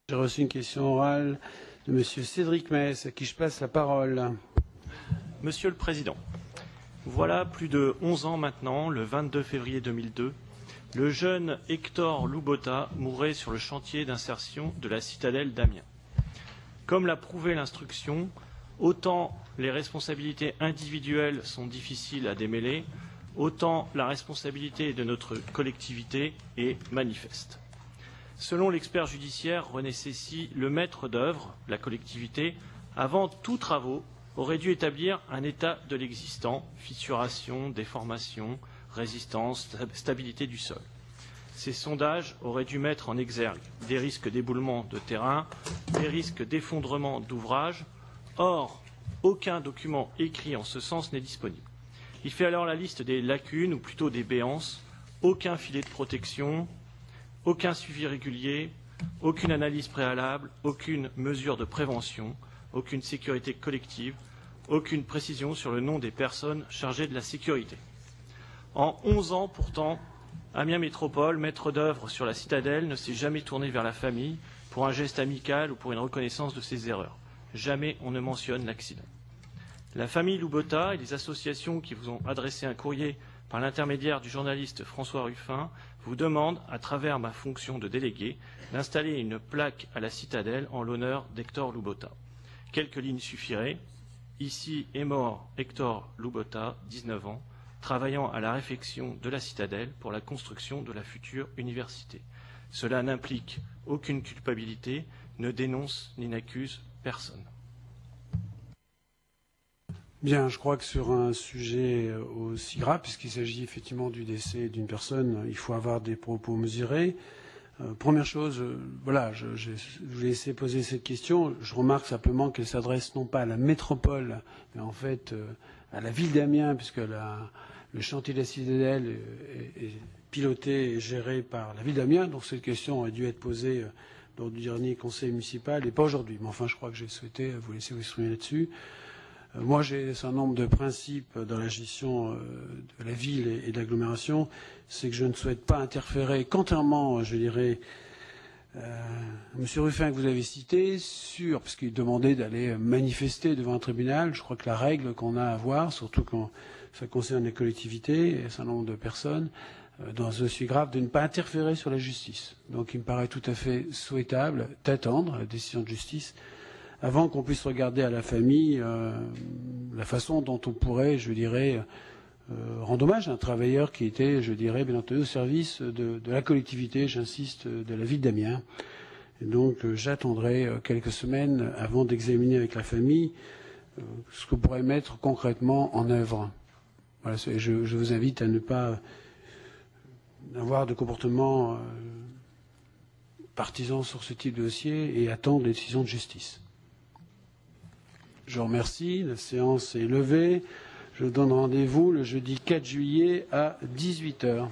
J'ai reçu une question orale de M. Cédric Mess, à qui je passe la parole. Monsieur le Président, voilà plus de 11 ans maintenant, le 22 février 2002, le jeune Hector Loubota mourait sur le chantier d'insertion de la citadelle d'Amiens. Comme l'a prouvé l'instruction, autant les responsabilités individuelles sont difficiles à démêler, autant la responsabilité de notre collectivité est manifeste. Selon l'expert judiciaire René Cessy, le maître d'œuvre, la collectivité, avant tout travaux, aurait dû établir un état de l'existant, fissuration, déformation, résistance, stabilité du sol. Ces sondages auraient dû mettre en exergue des risques d'éboulement de terrain, des risques d'effondrement d'ouvrages. Or, aucun document écrit en ce sens n'est disponible. Il fait alors la liste des lacunes, ou plutôt des béances, aucun filet de protection, aucun suivi régulier, aucune analyse préalable, aucune mesure de prévention, aucune sécurité collective, aucune précision sur le nom des personnes chargées de la sécurité. En 11 ans, pourtant, Amiens Métropole, maître d'œuvre sur la citadelle, ne s'est jamais tourné vers la famille pour un geste amical ou pour une reconnaissance de ses erreurs. Jamais on ne mentionne l'accident. La famille Loubota et les associations qui vous ont adressé un courrier par l'intermédiaire du journaliste François Ruffin vous demandent, à travers ma fonction de délégué, d'installer une plaque à la citadelle en l'honneur d'Hector Loubota. Quelques lignes suffiraient. Ici est mort Hector Loubota, 19 ans, travaillant à la réfection de la citadelle pour la construction de la future université. Cela n'implique aucune culpabilité, ne dénonce ni n'accuse personne. Bien, je crois que sur un sujet aussi grave, puisqu'il s'agit effectivement du décès d'une personne, il faut avoir des propos mesurés. Première chose, voilà, je vous ai laissé poser cette question. Je remarque simplement qu'elle s'adresse non pas à la métropole, mais en fait à la ville d'Amiens, puisque le chantier de la citadelle est piloté et géré par la ville d'Amiens. Donc cette question a dû être posée lors du dernier conseil municipal et pas aujourd'hui. Mais enfin, je crois que j'ai souhaité vous laisser vous exprimer là-dessus. Moi, j'ai un certain nombre de principes dans la gestion de la ville et de l'agglomération. C'est que je ne souhaite pas interférer, contrairement, je dirais, M. Ruffin que vous avez cité, parce qu'il demandait d'aller manifester devant un tribunal. Je crois que la règle qu'on a à avoir, surtout quand ça concerne les collectivités et un certain nombre de personnes, dans ce dossier grave, de ne pas interférer sur la justice. Donc il me paraît tout à fait souhaitable d'attendre la décision de justice avant qu'on puisse regarder à la famille la façon dont on pourrait, je dirais, rendre hommage à un travailleur qui était, je dirais, bien entendu, au service de la collectivité, j'insiste, de la ville d'Amiens. Et donc j'attendrai quelques semaines avant d'examiner avec la famille ce qu'on pourrait mettre concrètement en œuvre. Voilà, je vous invite à ne pas avoir de comportement partisan sur ce type de dossier et attendre les décisions de justice. Je vous remercie. La séance est levée. Je vous donne rendez-vous le jeudi 4 juillet à 18 h.